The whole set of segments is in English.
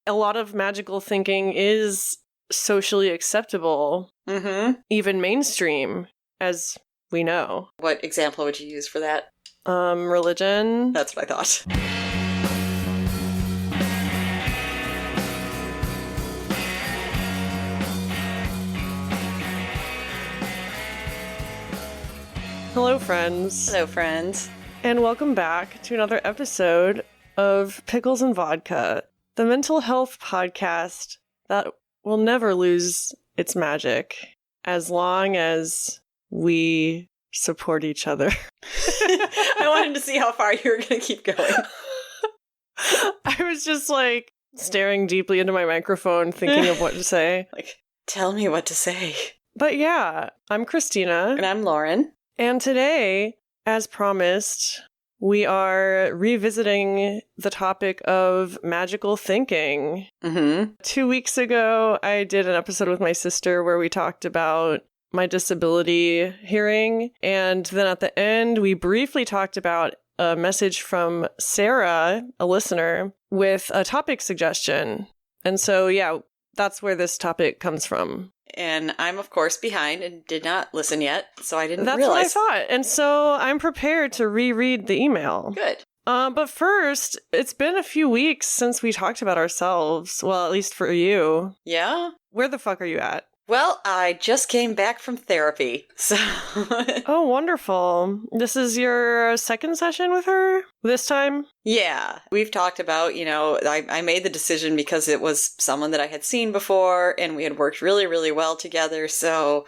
a lot of magical thinking is socially acceptable, even mainstream, as we know. What example would you use for that? Religion. That's what I thought. Hello, friends. Hello, friends. And welcome back to another episode of Pickles and Vodka, the mental health podcast that will never lose its magic as long as we support each other. I wanted to see how far you were going to keep going. I was just like staring deeply into my microphone, thinking of what to say. Like, tell me what to say. But yeah, I'm Christina. And I'm Lauren. And today, as promised, we are revisiting the topic of magical thinking. 2 weeks ago, I did an episode with my sister where we talked about my disability hearing. And then at the end, we briefly talked about a message from Sarah, a listener, with a topic suggestion. And so, yeah, that's where this topic comes from. And I'm, of course, behind and did not listen yet, so I didn't realize. That's what I thought. And so I'm prepared to reread the email. Good. But first, it's been a few weeks since we talked about ourselves. Well, at least for you. Yeah? Where the fuck are you at? Well, I just came back from therapy, so... Oh, wonderful. This is your second session with her this time? Yeah. We've talked about, I made the decision because it was someone that I had seen before, and we had worked really, really well together, so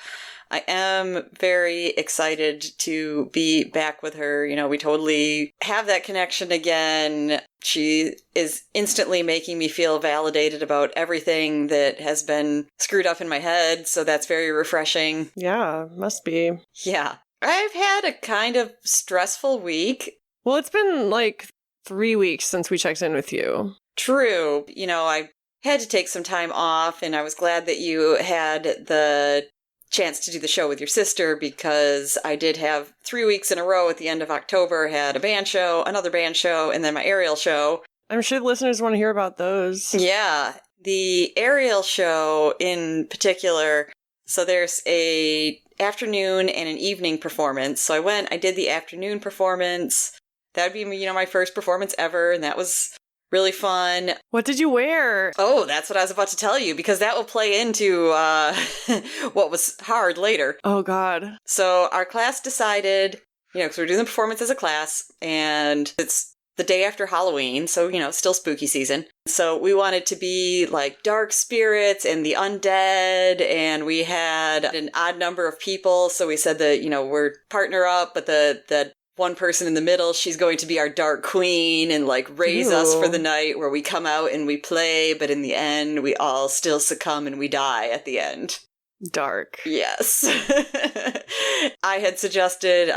I am very excited to be back with her. We totally have that connection again. She is instantly making me feel validated about everything that has been screwed up in my head, so that's very refreshing. Yeah, must be. Yeah. I've had a kind of stressful week. Well, it's been like 3 weeks since we checked in with you. True. I had to take some time off, and I was glad that you had the chance to do the show with your sister, because I did have 3 weeks in a row at the end of October, had a band show, another band show, and then my aerial show. I'm sure the listeners want to hear about those. Yeah. The aerial show in particular, so there's a afternoon and an evening performance. So I did the afternoon performance. That would be, my first performance ever, and that was really fun. What did you wear? Oh, that's what I was about to tell you, because that will play into what was hard later. Oh, God. So our class decided, because we're doing the performance as a class, and it's the day after Halloween, so, still spooky season. So we wanted to be like dark spirits and the undead, and we had an odd number of people, so we said that, we're partner up, but the one person in the middle, she's going to be our dark queen and raise us for the night, where we come out and we play, but in the end, we all still succumb and we die at the end. Dark. Yes. I had suggested,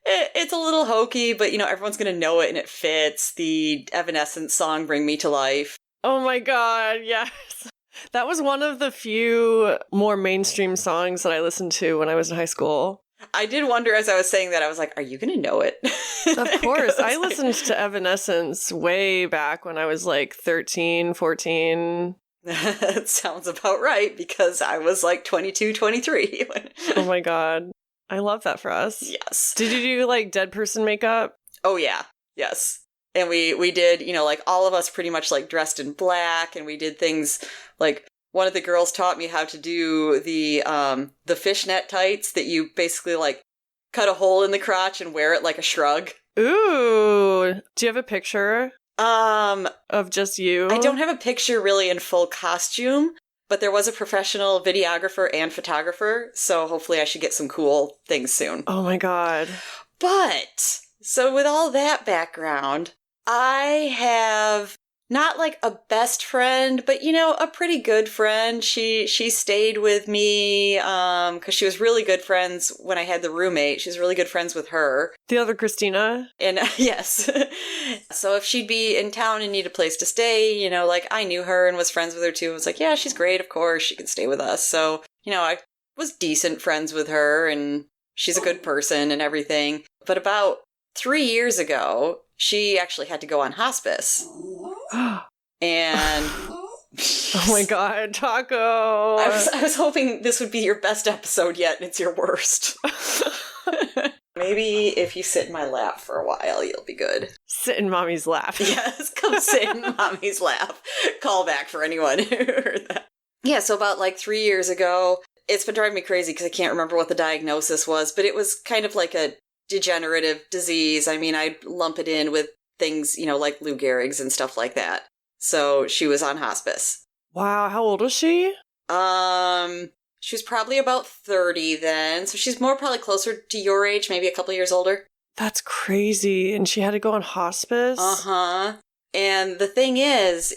it's a little hokey, but everyone's going to know it and it fits. The Evanescence song, Bring Me to Life. Oh my God, yes. That was one of the few more mainstream songs that I listened to when I was in high school. I did wonder as I was saying that, I was like, are you going to know it? Of course. I listened to Evanescence way back when I was 13, 14. That sounds about right, because I was 22, 23. Oh my God. I love that for us. Yes. Did you do dead person makeup? Oh yeah. Yes. And we did, all of us pretty much dressed in black, and we did things one of the girls taught me how to do the fishnet tights that you basically cut a hole in the crotch and wear it like a shrug. Ooh. Do you have a picture? Of just you? I don't have a picture really in full costume, but there was a professional videographer and photographer, so hopefully I should get some cool things soon. Oh my God. But, so with all that background, I have not a best friend, but a pretty good friend. She stayed with me because she was really good friends when I had the roommate. She was really good friends with her. The other Christina? And yes. So if she'd be in town and need a place to stay, I knew her and was friends with her too. I was like, yeah, she's great, of course, she can stay with us. So, I was decent friends with her, and she's a good person and everything. But about 3 years ago, she actually had to go on hospice. And Oh my God, Taco. I was hoping this would be your best episode yet, and it's your worst. Maybe if you sit in my lap for a while, you'll be good. Sit in Mommy's lap. Yes, come sit in Mommy's lap. Call back for anyone who heard that. Yeah, so about like 3 years ago, it's been driving me crazy because I can't remember what the diagnosis was, but it was kind of like a degenerative disease. I mean, I'd lump it in with things, like Lou Gehrig's and stuff like that. So she was on hospice. Wow, how old was she? She was probably about 30 then, so she's more probably closer to your age, maybe a couple years older. That's crazy. And she had to go on hospice? Uh-huh. And the thing is,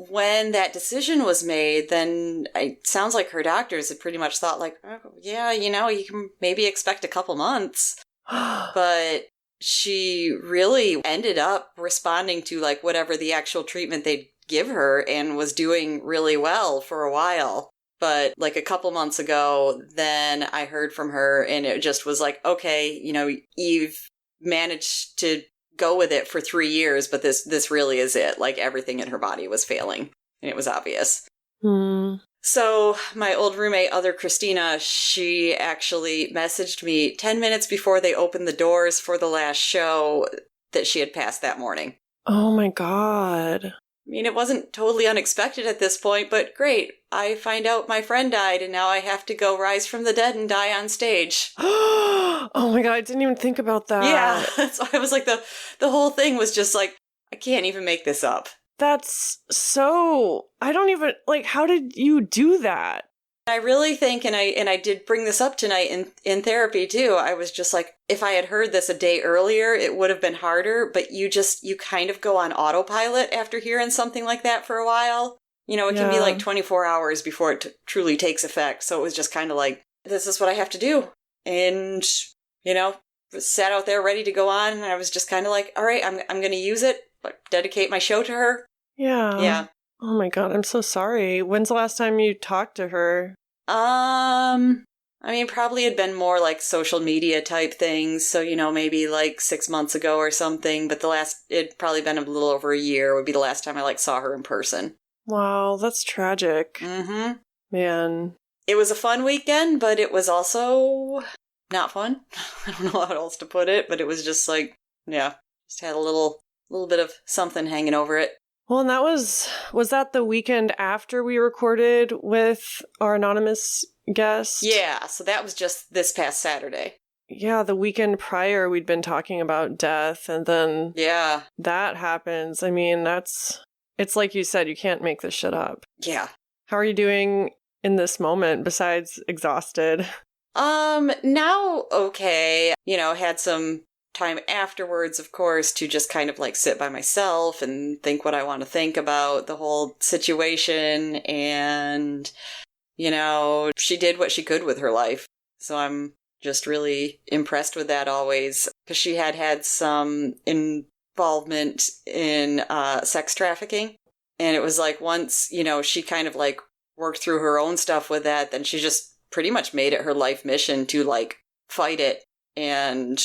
when that decision was made, then it sounds like her doctors had pretty much thought like, oh, yeah, you can maybe expect a couple months. But she really ended up responding to like whatever the actual treatment they'd give her and was doing really well for a while. But like a couple months ago, then I heard from her and it just was like, okay, Eve managed to go with it for 3 years, but this really is it. Like everything in her body was failing and it was obvious. So my old roommate, other Christina, she actually messaged me 10 minutes before they opened the doors for the last show that she had passed that morning. Oh my God. I mean, it wasn't totally unexpected at this point, but great. I find out my friend died and now I have to go rise from the dead and die on stage. Oh my God, I didn't even think about that. Yeah, that's why I was like, the whole thing was just like, I can't even make this up. That's so, I don't even, like, how did you do that? I really think, and I did bring this up tonight in therapy too, I was just like, if I had heard this a day earlier, it would have been harder, but you kind of go on autopilot after hearing something like that for a while. It can be like 24 hours before it truly takes effect, so it was just kind of like, this is what I have to do. And, sat out there ready to go on, and I was just kind of like, all right, I'm going to use it, but dedicate my show to her. Yeah. Yeah. Oh my God, I'm so sorry. When's the last time you talked to her? I mean, probably had been more like social media type things. So, maybe like 6 months ago or something. But it'd probably been a little over a year would be the last time I saw her in person. Wow, that's tragic. Mm-hmm. Man. It was a fun weekend, but it was also not fun. I don't know how else to put it, but it was just like, yeah, just had a little bit of something hanging over it. Well, and was that the weekend after we recorded with our anonymous guest? Yeah, so that was just this past Saturday. Yeah, the weekend prior we'd been talking about death, and then that happens. I mean, it's like you said, you can't make this shit up. Yeah. How are you doing in this moment besides exhausted? Now okay. Had some time afterwards, of course, to just kind of like sit by myself and think what I want to think about the whole situation. And, she did what she could with her life. So I'm just really impressed with that always, because she had some involvement in sex trafficking. And it was like once, she kind of like worked through her own stuff with that, then she just pretty much made it her life mission to like fight it and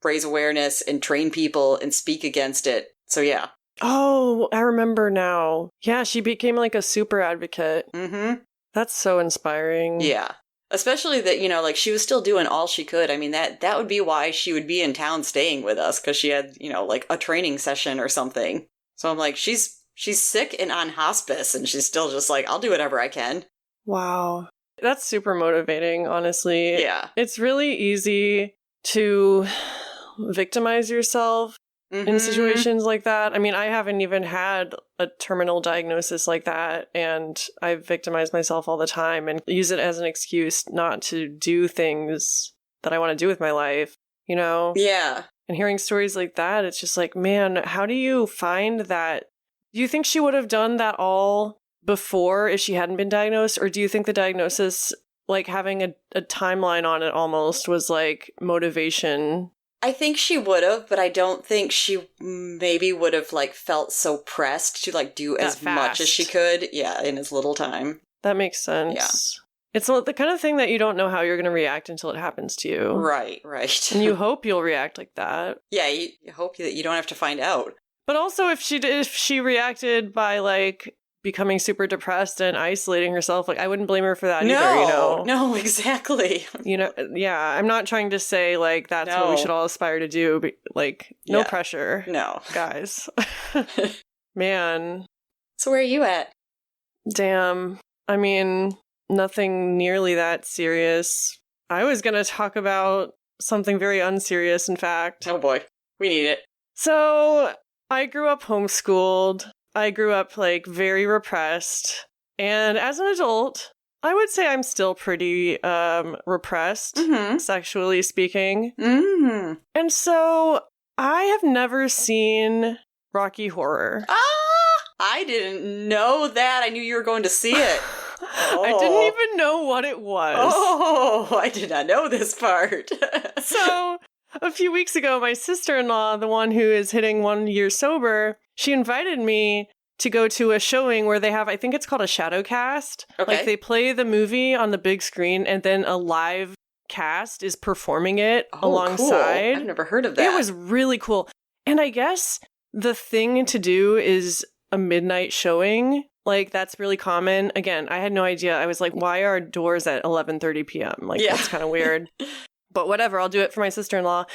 raise awareness and train people and speak against it. So yeah. Oh, I remember now. Yeah, she became like a super advocate. Mm-hmm. That's so inspiring. Yeah. Especially that, like she was still doing all she could. I mean, that would be why she would be in town staying with us, because she had, like a training session or something. So I'm like, she's sick and on hospice, and she's still just like, I'll do whatever I can. Wow. That's super motivating, honestly. Yeah. It's really easy to victimize yourself in situations like that. I mean, I haven't even had a terminal diagnosis like that, and I victimize myself all the time and use it as an excuse not to do things that I want to do with my life, Yeah. And hearing stories like that, it's just like, man, how do you find that? Do you think she would have done that all before if she hadn't been diagnosed? Or do you think the diagnosis, like having a timeline on it almost, was like motivation? I think she would have, but I don't think she maybe would have like felt so pressed to like do as much as she could. Yeah, in as little time. That makes sense. Yeah. It's the kind of thing that you don't know how you're going to react until it happens to you. Right. And you hope you'll react like that. Yeah, you hope that you don't have to find out. But also if she reacted by like becoming super depressed and isolating herself. Like, I wouldn't blame her for that either, No, exactly. Yeah, I'm not trying to say, like, that's what we should all aspire to do. But, like, no pressure. No. Guys. Man. So where are you at? Damn. I mean, nothing nearly that serious. I was going to talk about something very unserious, in fact. Oh boy, we need it. So, I grew up homeschooled. I grew up, like, very repressed. And as an adult, I would say I'm still pretty repressed, sexually speaking. Mm-hmm. And so, I have never seen Rocky Horror. I didn't know that. I knew you were going to see it. I didn't even know what it was. Oh, I did not know this part. So, a few weeks ago, my sister-in-law, the one who is hitting 1 year sober, she invited me to go to a showing where they have, I think it's called a shadow cast. Okay. Like, they play the movie on the big screen, and then a live cast is performing it alongside. Cool. I've never heard of that. It was really cool. And I guess the thing to do is a midnight showing. Like, that's really common. Again, I had no idea. I was like, why are doors at 11:30 p.m.? Like, that's kind of weird. But whatever, I'll do it for my sister-in-law.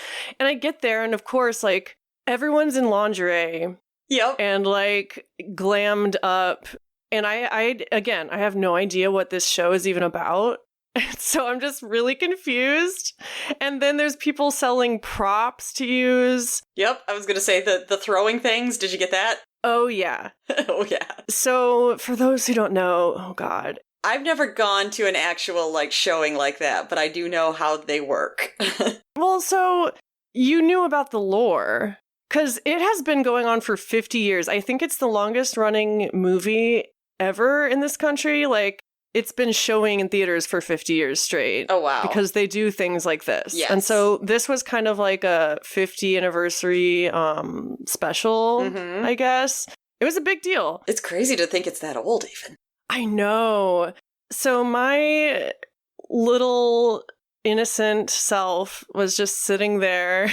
And I get there, and of course, like, everyone's in lingerie. Yep. And, like, glammed up. And I have no idea what this show is even about. So I'm just really confused. And then there's people selling props to use. Yep, I was going to say the throwing things. Did you get that? Oh, yeah. Oh, yeah. So for those who don't know, oh, God. I've never gone to an actual, like, showing like that, but I do know how they work. Well, so you knew about the lore, because it has been going on for 50 years. I think it's the longest running movie ever in this country. Like, it's been showing in theaters for 50 years straight. Oh, wow. Because they do things like this. Yes. And so this was kind of like a 50 anniversary special, I guess. It was a big deal. It's crazy to think it's that old, even. I know. So my little innocent self was just sitting there.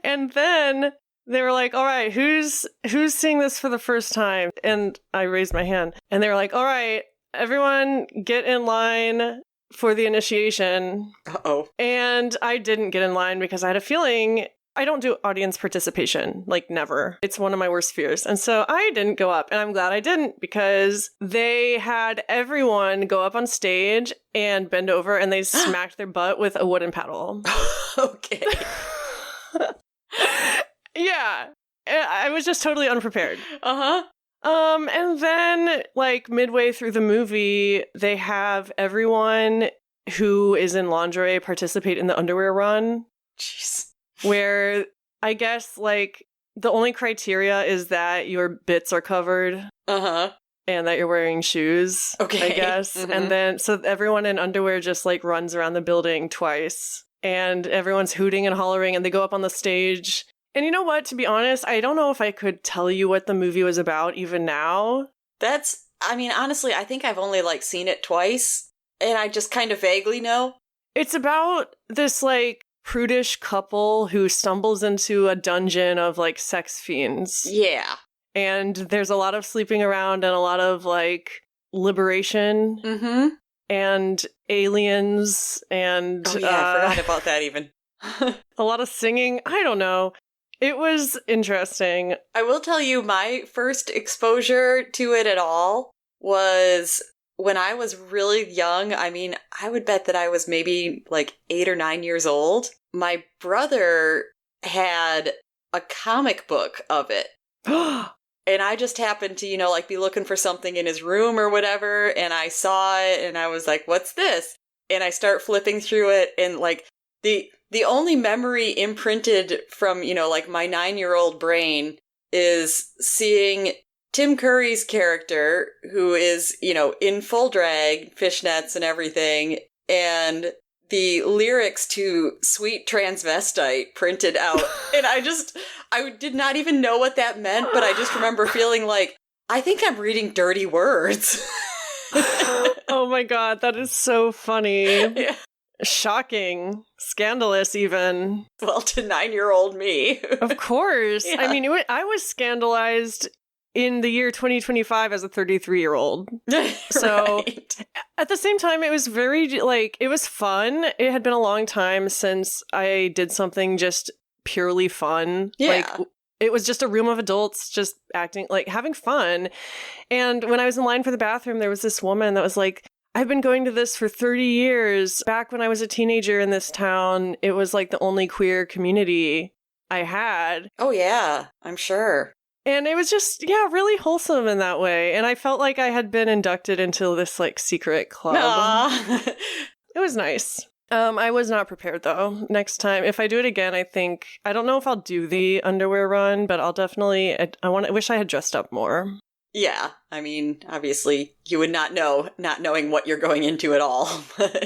And then they were like, all right, who's seeing this for the first time? And I raised my hand. And they were like, all right, everyone get in line for the initiation. Uh-oh. And I didn't get in line because I had a feeling I don't do audience participation, like never. It's one of my worst fears. And so I didn't go up, and I'm glad I didn't, because they had everyone go up on stage and bend over, and they smacked their butt with a wooden paddle. Okay. Yeah. I was just totally unprepared. Uh-huh. And then, like, midway through the movie, they have everyone who is in lingerie participate in the underwear run. Jeez. Where, I guess, like, the only criteria is that your bits are covered. Uh-huh. And that you're wearing shoes, okay. I guess. Mm-hmm. And then, so everyone in underwear just, like, runs around the building twice. And everyone's hooting and hollering, and they go up on the stage. And you know what? To be honest, I don't know if I could tell you what the movie was about even now. Honestly, I think I've only, like, seen it twice. And I just kind of vaguely know. It's about this, like, prudish couple who stumbles into a dungeon of, like, sex fiends. Yeah. And there's a lot of sleeping around and a lot of, like, liberation. Mm-hmm. And aliens and... Oh, yeah, I forgot about that even. A lot of singing. I don't know. It was interesting. I will tell you, my first exposure to it at all was when I was really young. I mean, I would bet that I was maybe like 8 or 9 years old. My brother had a comic book of it. And I just happened to, like, be looking for something in his room or whatever, and I saw it, and I was like, what's this? And I start flipping through it, and, like, the only memory imprinted from, like, my 9-year-old brain is seeing Tim Curry's character, who is, in full drag, fishnets and everything, and the lyrics to Sweet Transvestite printed out. And I did not even know what that meant, but I just remember feeling like, I think I'm reading dirty words. Oh my God, that is so funny. Yeah. Shocking. Scandalous, even. Well, to 9-year-old me. Of course. Yeah. I mean, I was scandalized in the year 2025 as a 33-year-old. So at the same time, it was very, like, it was fun. It had been a long time since I did something just purely fun. Yeah. Like, it was just a room of adults just acting, like, having fun. And when I was in line for the bathroom, there was this woman that was like, I've been going to this for 30 years. Back when I was a teenager in this town, it was like the only queer community I had. Oh, yeah, I'm sure. And it was just, yeah, really wholesome in that way. And I felt like I had been inducted into this, like, secret club. It was nice. I was not prepared, though. Next time, if I do it again, I don't know if I'll do the underwear run, but I'll definitely, I wish I had dressed up more. Yeah, I mean, obviously, you would not knowing what you're going into at all.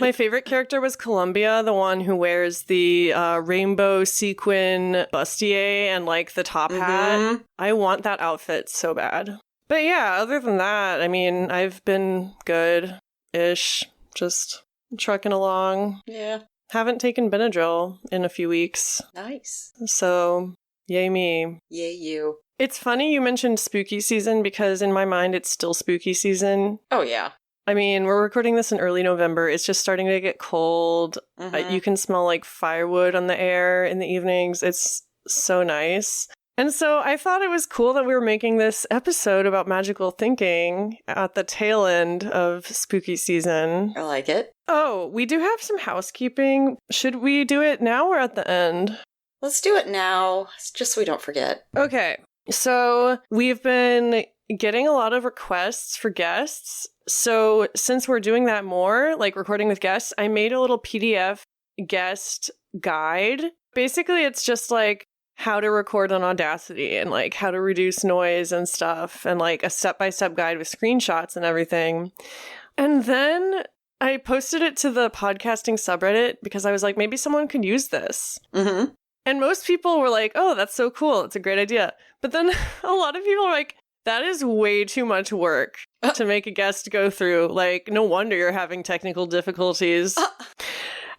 My favorite character was Columbia, the one who wears the rainbow sequin bustier and, like, the top hat. I want that outfit so bad. But yeah, other than that, I mean, I've been good-ish, just trucking along. Yeah. Haven't taken Benadryl in a few weeks. Nice. So, yay me. Yay you. It's funny you mentioned spooky season because in my mind it's still spooky season. Oh, yeah. I mean, we're recording this in early November. It's just starting to get cold. You can smell like firewood on the air in the evenings. It's so nice. And so I thought it was cool that we were making this episode about magical thinking at the tail end of spooky season. I like it. Oh, we do have some housekeeping. Should we do it now or at the end? Let's do it now, just so we don't forget. Okay. So we've been getting a lot of requests for guests. So since we're doing that more, like recording with guests, I made a little PDF guest guide. Basically, it's just like how to record on Audacity and like how to reduce noise and stuff and like a step-by-step guide with screenshots and everything. And then I posted it to the podcasting subreddit because I was like, maybe someone could use this. And most people were like, oh, that's so cool. It's a great idea. But then a lot of people are like, that is way too much work to make a guest go through. Like, no wonder you're having technical difficulties.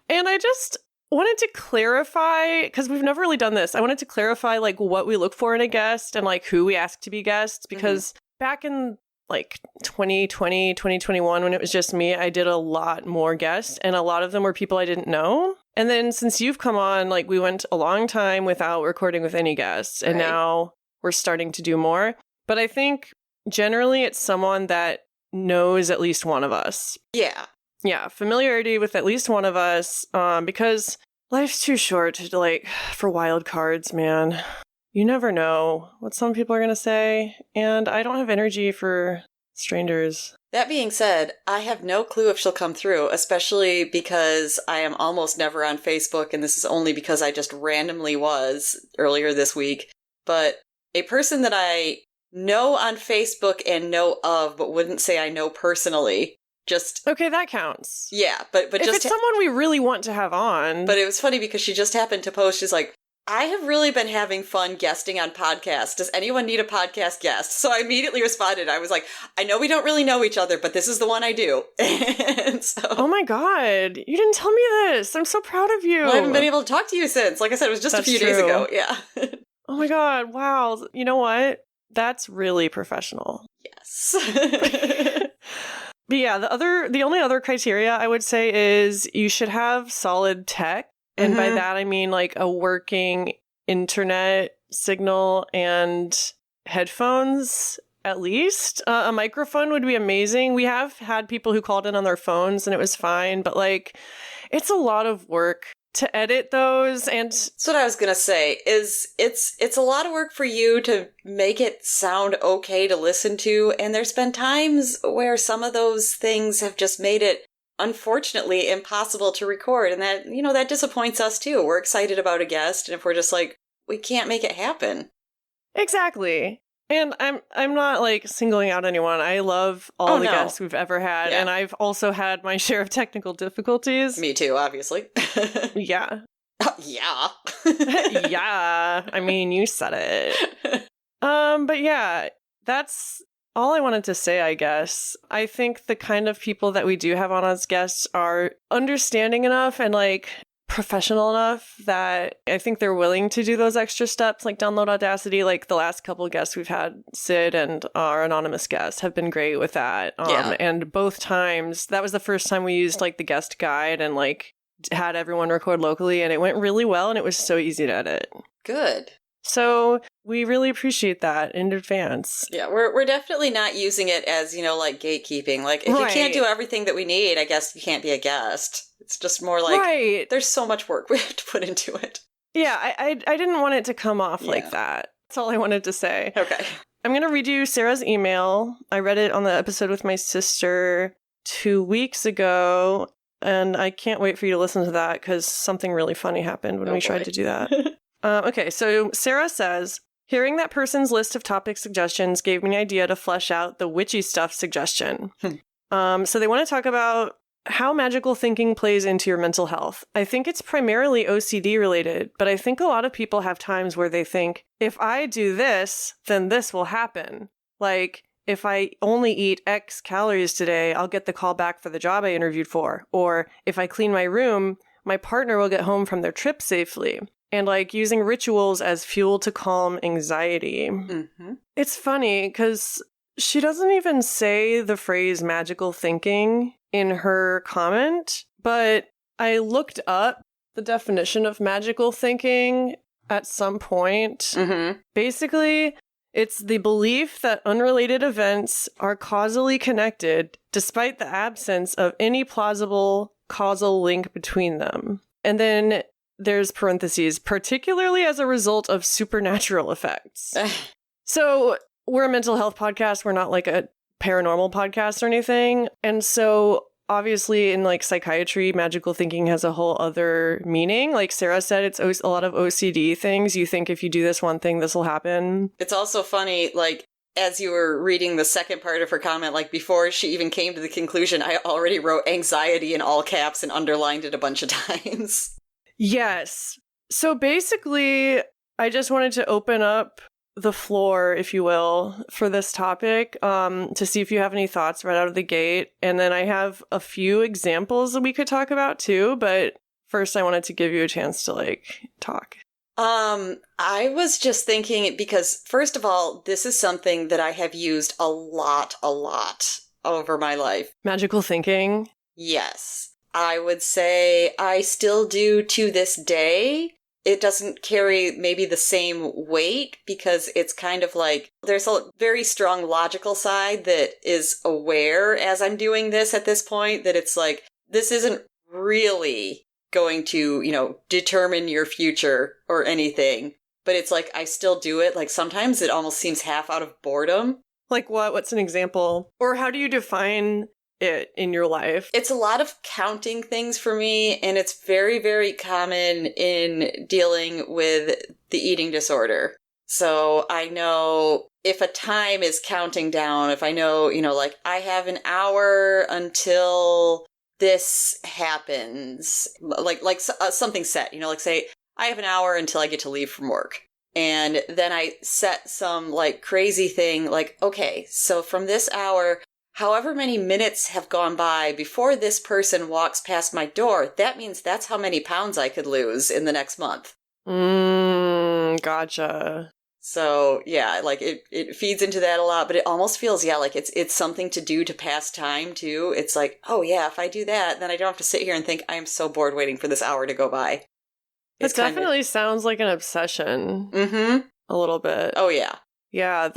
And I just wanted to clarify, because we've never really done this. I wanted to clarify, like, what we look for in a guest and, like, who we ask to be guests. Because back in, like, 2020, 2021, when it was just me, I did a lot more guests. And a lot of them were people I didn't know. And then since you've come on, like, we went a long time without recording with any guests. And now we're starting to do more. But I think generally it's someone that knows at least one of us. Yeah. Yeah, familiarity with at least one of us. Because life's too short to, like, for wild cards, man. You never know what some people are going to say. And I don't have energy for strangers. That being said, I have no clue if she'll come through, especially because I am almost never on Facebook, and this is only because I just randomly was earlier this week. But a person that I know on Facebook and know of, but wouldn't say I know personally, just... Okay, that counts. Yeah, but if just... it's someone we really want to have on... But it was funny because she just happened to post, she's like, I have really been having fun guesting on podcasts. Does anyone need a podcast guest? So I immediately responded. I was like, I know we don't really know each other, but this is the one I do. And so, oh my God. You didn't tell me this. I'm so proud of you. Well, I haven't been able to talk to you since. Like I said, it was just a few days ago. Yeah. Oh my God. Wow. You know what? That's really professional. Yes. But yeah, the only other criteria I would say is you should have solid tech. And by that, I mean like a working internet signal and headphones, at least. A microphone would be amazing. We have had people who called in on their phones and it was fine. But like, it's a lot of work to edit those. And that's what I was going to say, is it's a lot of work for you to make it sound okay to listen to. And there's been times where some of those things have just made it unfortunately impossible to record, and that, you know, that disappoints us too. We're excited about a guest, and if we're just like, we can't make it happen. Exactly. And I'm not like singling out anyone. I love all the guests we've ever had, and I've also had my share of technical difficulties. Me too, obviously. Yeah. Yeah. Yeah. I mean, you said it. But yeah, that's all I wanted to say, I guess. I think the kind of people that we do have on as guests are understanding enough and like professional enough that I think they're willing to do those extra steps, like download Audacity. Like the last couple of guests we've had, Sid and our anonymous guest, have been great with that. And both times, that was the first time we used like the guest guide and like had everyone record locally, and it went really well, and it was so easy to edit. Good. So we really appreciate that in advance. Yeah, we're definitely not using it as, like gatekeeping. Like, if you can't do everything that we need, I guess you can't be a guest. It's just more like, there's so much work we have to put into it. Yeah, I didn't want it to come off like that. That's all I wanted to say. Okay. I'm going to read you Sarah's email. I read it on the episode with my sister 2 weeks ago, and I can't wait for you to listen to that because something really funny happened when we tried to do that. Okay, so Sarah says, hearing that person's list of topic suggestions gave me an idea to flesh out the witchy stuff suggestion. So they want to talk about how magical thinking plays into your mental health. I think it's primarily OCD related, but I think a lot of people have times where they think, if I do this, then this will happen. Like, if I only eat X calories today, I'll get the call back for the job I interviewed for. Or if I clean my room, my partner will get home from their trip safely. And like using rituals as fuel to calm anxiety. Mm-hmm. It's funny because she doesn't even say the phrase magical thinking in her comment, but I looked up the definition of magical thinking at some point. Mm-hmm. Basically, it's the belief that unrelated events are causally connected despite the absence of any plausible causal link between them. And then there's parentheses, particularly as a result of supernatural effects. So we're a mental health podcast. We're not like a paranormal podcast or anything. And so obviously in like psychiatry, magical thinking has a whole other meaning. Like Sarah said, it's a lot of OCD things. You think if you do this one thing, this will happen. It's also funny, like, as you were reading the second part of her comment, like before she even came to the conclusion, I already wrote anxiety in all caps and underlined it a bunch of times. Yes. So basically, I just wanted to open up the floor, if you will, for this topic to see if you have any thoughts right out of the gate. And then I have a few examples that we could talk about too. But first, I wanted to give you a chance to like talk. I was just thinking because, first of all, this is something that I have used a lot over my life. Magical thinking? Yes. I would say I still do to this day. It doesn't carry maybe the same weight because it's kind of like there's a very strong logical side that is aware as I'm doing this at this point that it's like, this isn't really going to, determine your future or anything. But it's like, I still do it. Like sometimes it almost seems half out of boredom. Like what? What's an example? Or how do you define it in your life? It's a lot of counting things for me, and it's very, very common in dealing with the eating disorder. So I know if a time is counting down, if I know, like I have an hour until this happens, like something set, like say I have an hour until I get to leave from work. And then I set some like crazy thing like, okay, so from this hour, however many minutes have gone by before this person walks past my door, that means that's how many pounds I could lose in the next month. Gotcha. So, yeah, like it feeds into that a lot, but it almost feels, like it's something to do to pass time, too. It's like, oh, yeah, if I do that, then I don't have to sit here and think, I am so bored waiting for this hour to go by. It definitely sounds like an obsession. Mm-hmm. A little bit. Oh, yeah. Yeah,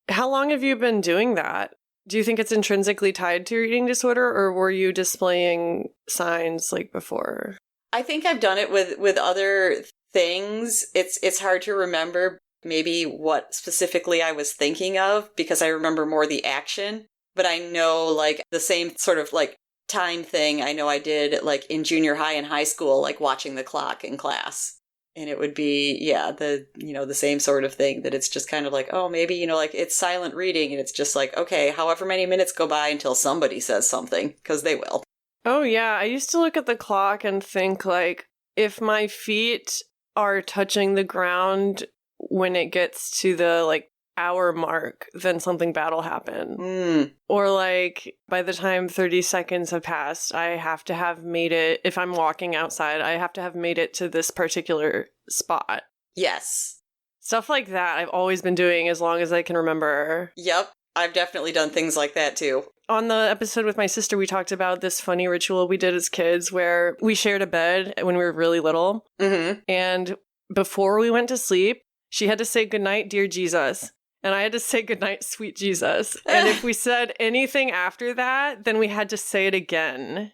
how long have you been doing that? Do you think it's intrinsically tied to your eating disorder, or were you displaying signs like before? I think I've done it with other things. It's hard to remember maybe what specifically I was thinking of because I remember more the action. But I know like the same sort of like time thing I know I did like in junior high and high school, like watching the clock in class. And it would be, the same sort of thing that it's just kind of like, oh, maybe, like it's silent reading and it's just like, okay, however many minutes go by until somebody says something, because they will. Oh, yeah. I used to look at the clock and think like, if my feet are touching the ground when it gets to the like hour mark, then something bad will happen. Or like by the time 30 seconds have passed, I have to have made it, if I'm walking outside, I have to have made it to this particular spot. Yes. Stuff like that I've always been doing as long as I can remember. Yep. I've definitely done things like that too. On the episode with my sister, we talked about this funny ritual we did as kids where we shared a bed when we were really little. And before we went to sleep, she had to say goodnight, dear Jesus. And I had to say goodnight, sweet Jesus. And if we said anything after that, then we had to say it again.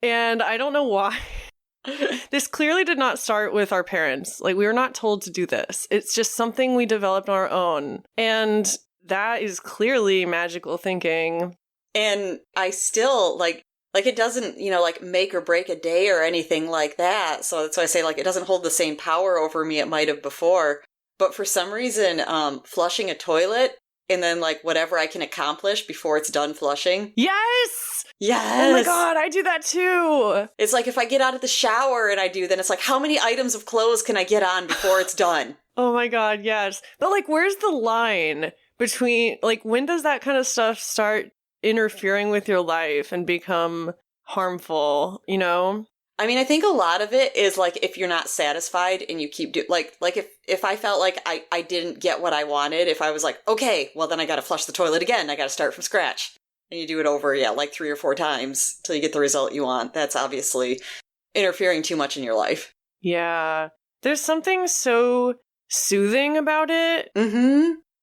And I don't know why. This clearly did not start with our parents. Like, we were not told to do this. It's just something we developed on our own. And that is clearly magical thinking. And I still, like it doesn't, like make or break a day or anything like that. So that's why I say, like, it doesn't hold the same power over me it might have before. But for some reason, flushing a toilet and then, like, whatever I can accomplish before it's done flushing. Yes! Yes! Oh my god, I do that too! It's like if I get out of the shower and I do, then it's like, how many items of clothes can I get on before it's done? Oh my god, yes. But, like, where's the line between, like, when does that kind of stuff start interfering with your life and become harmful, you know? I mean, I think a lot of it is, like, if you're not satisfied and you keep like if I felt like I didn't get what I wanted, if I was like, okay, well, then I gotta flush the toilet again, I gotta start from scratch. And you do it over, like 3 or 4 times till you get the result you want. That's obviously interfering too much in your life. Yeah. There's something so soothing about it.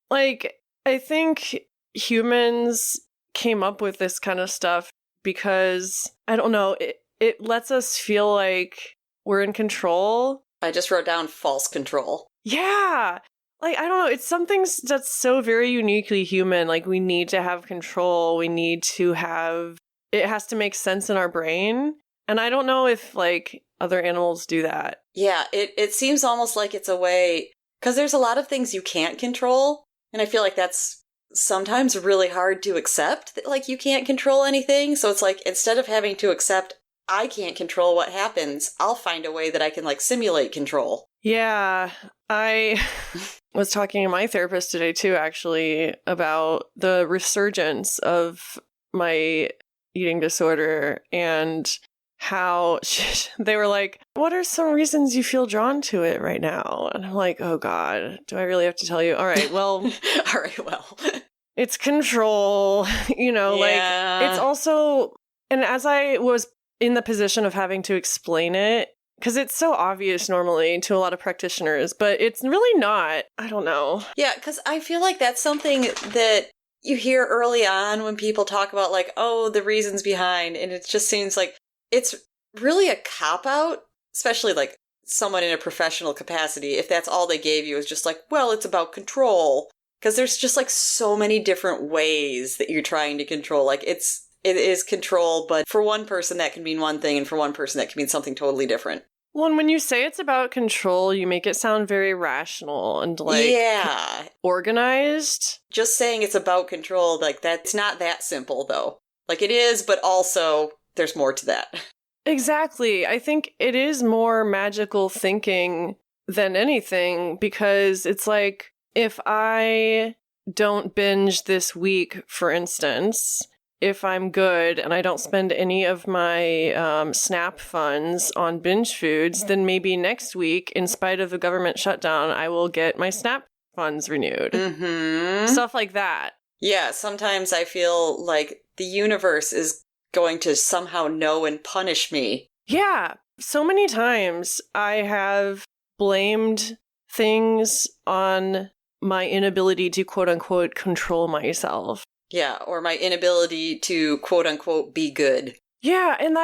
Like, I think humans came up with this kind of stuff because, I don't know, it lets us feel like we're in control. I just wrote down false control. Yeah. Like, I don't know, it's something that's so very uniquely human. Like, we need to have control. We need to have, it has to make sense in our brain. And I don't know if, like, other animals do that. Yeah, it seems almost like it's a way, because there's a lot of things you can't control. And I feel like that's sometimes really hard to accept, that, like, you can't control anything. So it's like, instead of having to accept, I can't control what happens, I'll find a way that I can, like, simulate control. Yeah, I was talking to my therapist today, too, actually, about the resurgence of my eating disorder and how they were like, what are some reasons you feel drawn to it right now? And I'm like, oh, God, do I really have to tell you? All right, well. It's control, like, it's also, and as I was in the position of having to explain it, because it's so obvious normally to a lot of practitioners, but it's really not. I don't know. Yeah, because I feel like that's something that you hear early on when people talk about, like, oh, the reasons behind, and it just seems like it's really a cop-out, especially, like, someone in a professional capacity, if that's all they gave you is just like, well, it's about control. Because there's just, like, so many different ways that you're trying to control. Like, it is control, but for one person that can mean one thing, and for one person that can mean something totally different. Well, and when you say it's about control, you make it sound very rational and, like, organized. Just saying it's about control, like, that's not that simple, though. Like, it is, but also there's more to that. Exactly. I think it is more magical thinking than anything, because it's like, if I don't binge this week, for instance, if I'm good and I don't spend any of my SNAP funds on binge foods, then maybe next week, in spite of the government shutdown, I will get my SNAP funds renewed. Stuff like that. Yeah, sometimes I feel like the universe is going to somehow know and punish me. Yeah, so many times I have blamed things on my inability to quote-unquote control myself. Yeah, or my inability to quote-unquote be good. Yeah, and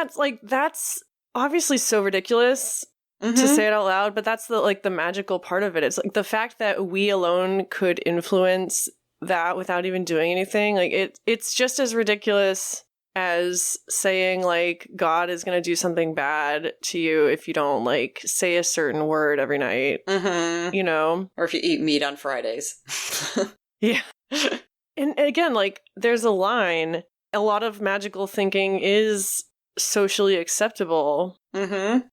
that's obviously so ridiculous to say it out loud, but that's the magical part of it. It's like the fact that we alone could influence that without even doing anything. Like, it's just as ridiculous as saying, like, God is going to do something bad to you if you don't, like, say a certain word every night, you know? Or if you eat meat on Fridays. Yeah. And again, like, there's a line. A lot of magical thinking is socially acceptable,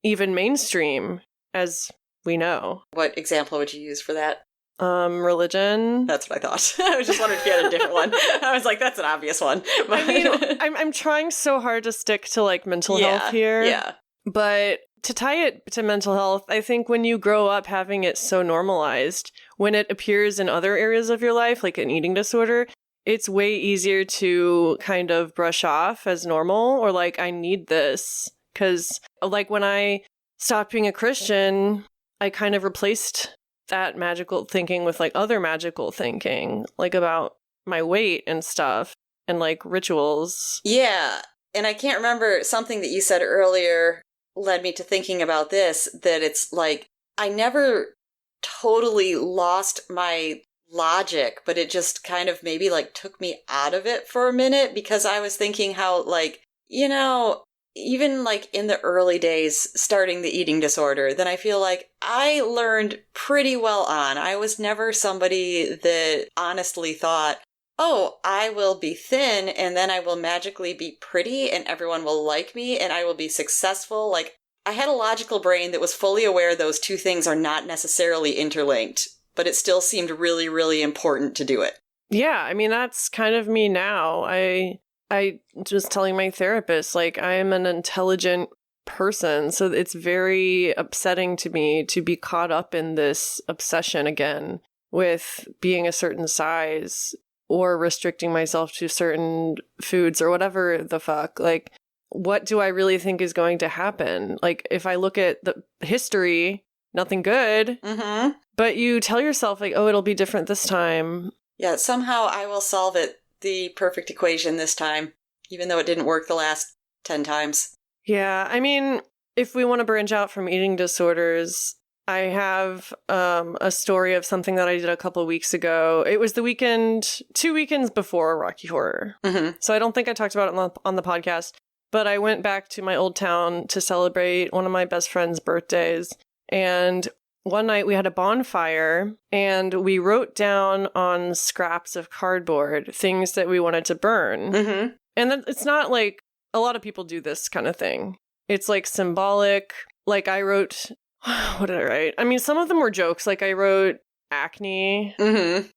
even mainstream, as we know. What example would you use for that? Religion. That's what I thought. I was just wondering if you had a different one. I was like, that's an obvious one. But... I mean, I'm trying so hard to stick to like mental health here. Yeah. But to tie it to mental health, I think when you grow up having it so normalized, when it appears in other areas of your life, like an eating disorder, it's way easier to kind of brush off as normal or like, I need this. Because like when I stopped being a Christian, I kind of replaced that magical thinking with like other magical thinking, like about my weight and stuff and like rituals. Yeah. And I can't remember, something that you said earlier led me to thinking about this, that it's like, I never totally lost my logic, but it just kind of maybe like took me out of it for a minute, because I was thinking how like, you know, even like in the early days starting the eating disorder, then I feel like I learned pretty well on. I was never somebody that honestly thought, oh, I will be thin and then I will magically be pretty and everyone will like me and I will be successful. Like, I had a logical brain that was fully aware those two things are not necessarily interlinked, but it still seemed really, really important to do it. Yeah, I mean, that's kind of me now. I was telling my therapist, like, I am an intelligent person, so it's very upsetting to me to be caught up in this obsession again with being a certain size or restricting myself to certain foods or whatever the fuck. Like, what do I really think is going to happen? Like, if I look at the history, nothing good, but you tell yourself, like, oh, it'll be different this time. Yeah, somehow I will solve it. The perfect equation this time, even though it didn't work the last 10 times. Yeah, I mean, if we want to branch out from eating disorders, I have a story of something that I did a couple of weeks ago. It was the weekend, 2 weekends before Rocky Horror. So I don't think I talked about it on the podcast, but I went back to my old town to celebrate one of my best friend's birthdays. And one night we had a bonfire and we wrote down on scraps of cardboard things that we wanted to burn. And then it's not like a lot of people do this kind of thing. It's like symbolic. Like I wrote, what did I write? I mean, some of them were jokes. Like I wrote acne.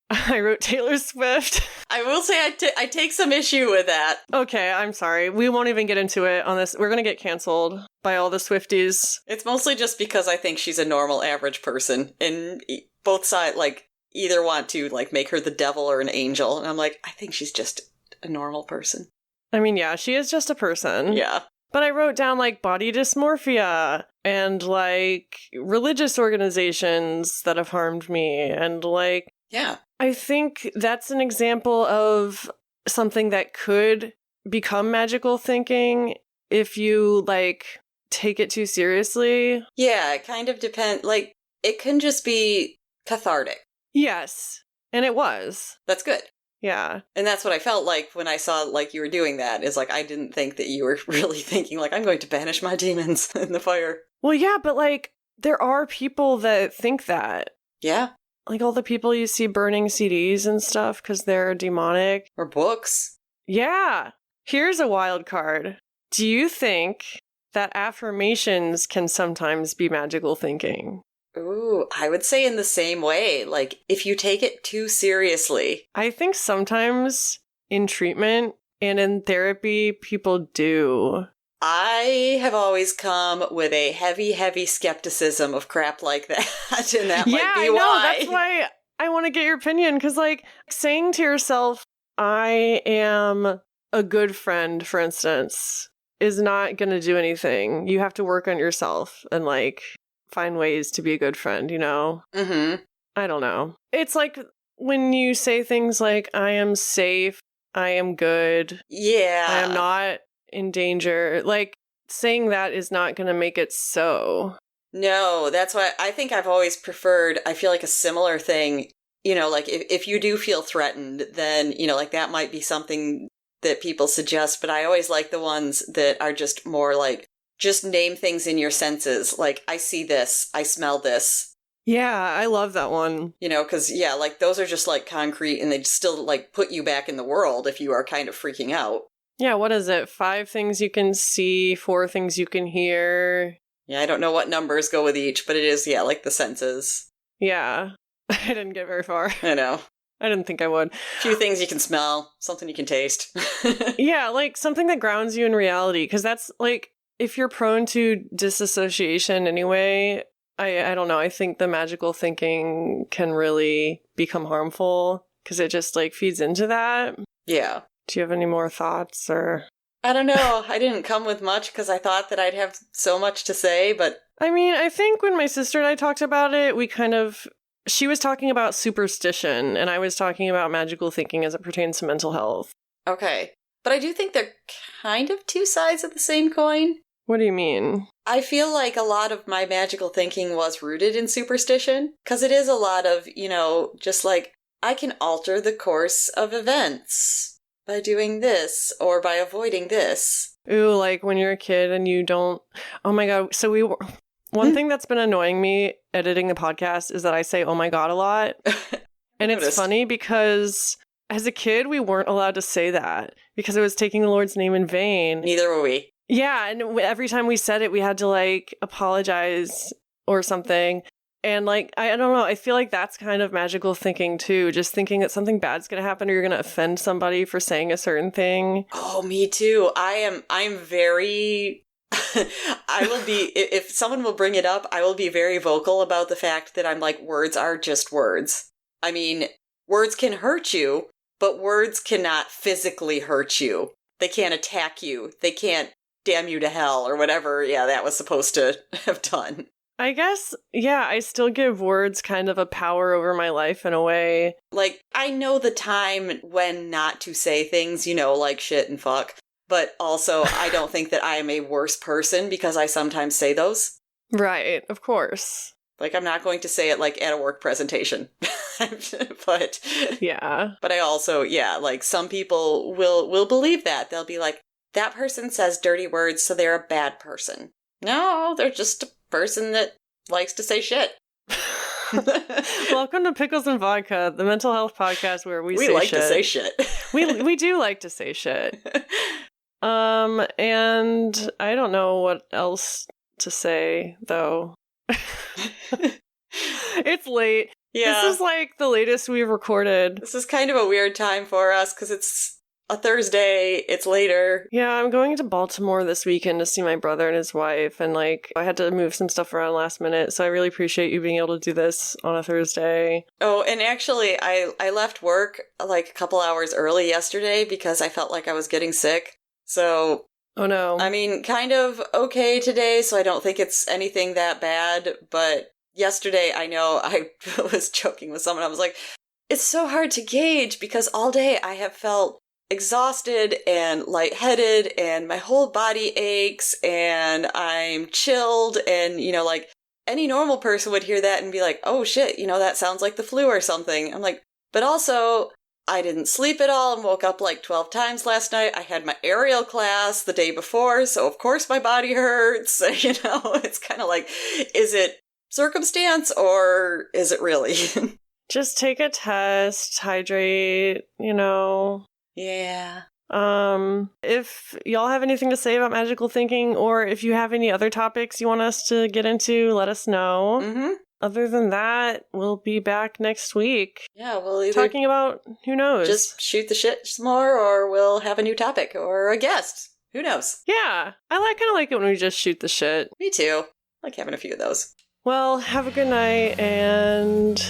I wrote Taylor Swift. I will say I take some issue with that. Okay, I'm sorry. We won't even get into it on this. We're going to get canceled by all the Swifties. It's mostly just because I think she's a normal, average person. And both sides, like, either want to, like, make her the devil or an angel. And I'm like, I think she's just a normal person. I mean, yeah, she is just a person. Yeah. But I wrote down, like, body dysmorphia and, like, religious organizations that have harmed me and, like... Yeah. I think that's an example of something that could become magical thinking if you, like, take it too seriously. Yeah, it kind of depends. Like, it can just be cathartic. Yes. And it was. That's good. Yeah. And that's what I felt like when I saw, like, you were doing that, is like, I didn't think that you were really thinking, like, I'm going to banish my demons in the fire. Well, yeah, but, like, there are people that think that. Yeah. Like all the people you see burning CDs and stuff because they're demonic. Or books. Yeah. Here's a wild card. Do you think that affirmations can sometimes be magical thinking? Ooh, I would say in the same way. Like, if you take it too seriously. I think sometimes in treatment and in therapy, people do. I have always come with a heavy, heavy skepticism of crap like that, and that might be why. That's why I want to get your opinion, because, like, saying to yourself, I am a good friend, for instance, is not going to do anything. You have to work on yourself and, like, find ways to be a good friend, you know? I don't know. It's like when you say things like, I am safe, I am good. Yeah. I am not in danger. Like, saying that is not going to make it so. No, that's why I think I've always preferred, I feel like a similar thing, you know, like if you do feel threatened, then, you know, like that might be something that people suggest, but I always like the ones that are just more like, just name things in your senses. Like, I see this, I smell this. Yeah, I love that one. You know, because, yeah, like, those are just, like, concrete, and they still, like, put you back in the world if you are kind of freaking out. Yeah, what is it? 5 things you can see, 4 things you can hear. Yeah, I don't know what numbers go with each, but it is, yeah, like the senses. Yeah. I didn't get very far. I know. I didn't think I would. A few things you can smell, something you can taste. Yeah, like something that grounds you in reality. Because that's like, if you're prone to disassociation anyway, I don't know. I think the magical thinking can really become harmful because it just like feeds into that. Yeah. Do you have any more thoughts or? I don't know. I didn't come with much because I thought that I'd have so much to say, but. I mean, I think when my sister and I talked about it, she was talking about superstition and I was talking about magical thinking as it pertains to mental health. Okay. But I do think they're kind of two sides of the same coin. What do you mean? I feel like a lot of my magical thinking was rooted in superstition, because it is a lot of, just like, I can alter the course of events by doing this or by avoiding this. Ooh, like when you're a kid and you don't... Oh my God. So one thing that's been annoying me editing the podcast is that I say, oh my God, a lot. And it's funny because as a kid, we weren't allowed to say that because it was taking the Lord's name in vain. Neither were we. Yeah, and every time we said it, we had to, like, apologize or something. And, like, I don't know, I feel like that's kind of magical thinking, too. Just thinking that something bad's going to happen or you're going to offend somebody for saying a certain thing. Oh, me too. I'm very... I will be... If someone will bring it up, I will be very vocal about the fact that I'm like, words are just words. I mean, words can hurt you, but words cannot physically hurt you. They can't attack you. They can't damn you to hell or whatever, that was supposed to have done. I guess, I still give words kind of a power over my life in a way. Like, I know the time when not to say things, like shit and fuck, but also I don't think that I am a worse person because I sometimes say those. Right, of course. Like, I'm not going to say it, like, at a work presentation. But... Yeah. But I also, like, some people will believe that. They'll be like, that person says dirty words, so they're a bad person. No, they're just a person that likes to say shit. Welcome to Pickles and Vodka, the mental health podcast where we say like shit. To say shit. we do like to say shit. And I don't know what else to say, though. It's late. Yeah. This is like the latest we've recorded. This is kind of a weird time for us because it's a Thursday, it's later. Yeah, I'm going to Baltimore this weekend to see my brother and his wife, and like I had to move some stuff around last minute, so I really appreciate you being able to do this on a Thursday. Oh, and actually, I left work like a couple hours early yesterday because I felt like I was getting sick. So, oh no. I mean, kind of okay today, so I don't think it's anything that bad, but yesterday I know I was joking with someone. I was like, it's so hard to gauge because all day I have felt exhausted and lightheaded and my whole body aches and I'm chilled and, like any normal person would hear that and be like, oh shit, that sounds like the flu or something. I'm like, but also I didn't sleep at all and woke up like 12 times last night. I had my aerial class the day before, so of course my body hurts. It's kind of like, is it circumstance or is it really? Just take a test, hydrate, Yeah. If y'all have anything to say about magical thinking, or if you have any other topics you want us to get into, let us know. Mm-hmm. Other than that, we'll be back next week. Yeah, we'll either talking about, who knows? Just shoot the shit some more, or we'll have a new topic, or a guest. Who knows? Yeah, I kind of like it when we just shoot the shit. Me too. I like having a few of those. Well, have a good night, and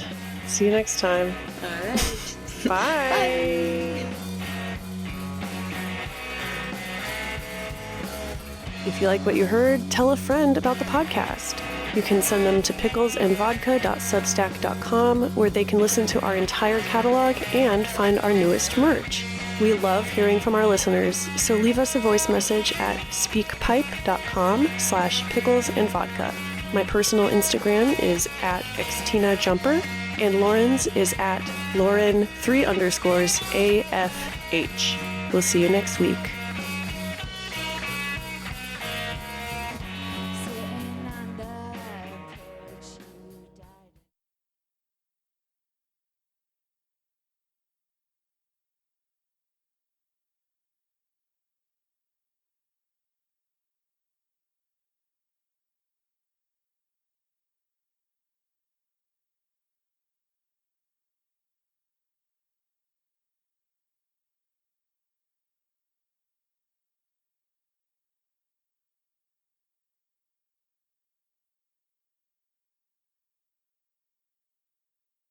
see you next time. All right. Bye. Bye. If you like what you heard, tell a friend about the podcast. You can send them to picklesandvodka.substack.com, where they can listen to our entire catalog and find our newest merch. We love hearing from our listeners, so leave us a voice message at speakpipe.com/picklesandvodka. My personal Instagram is at xtinajumper, and Lauren's is at Lauren_AFH. We'll see you next week.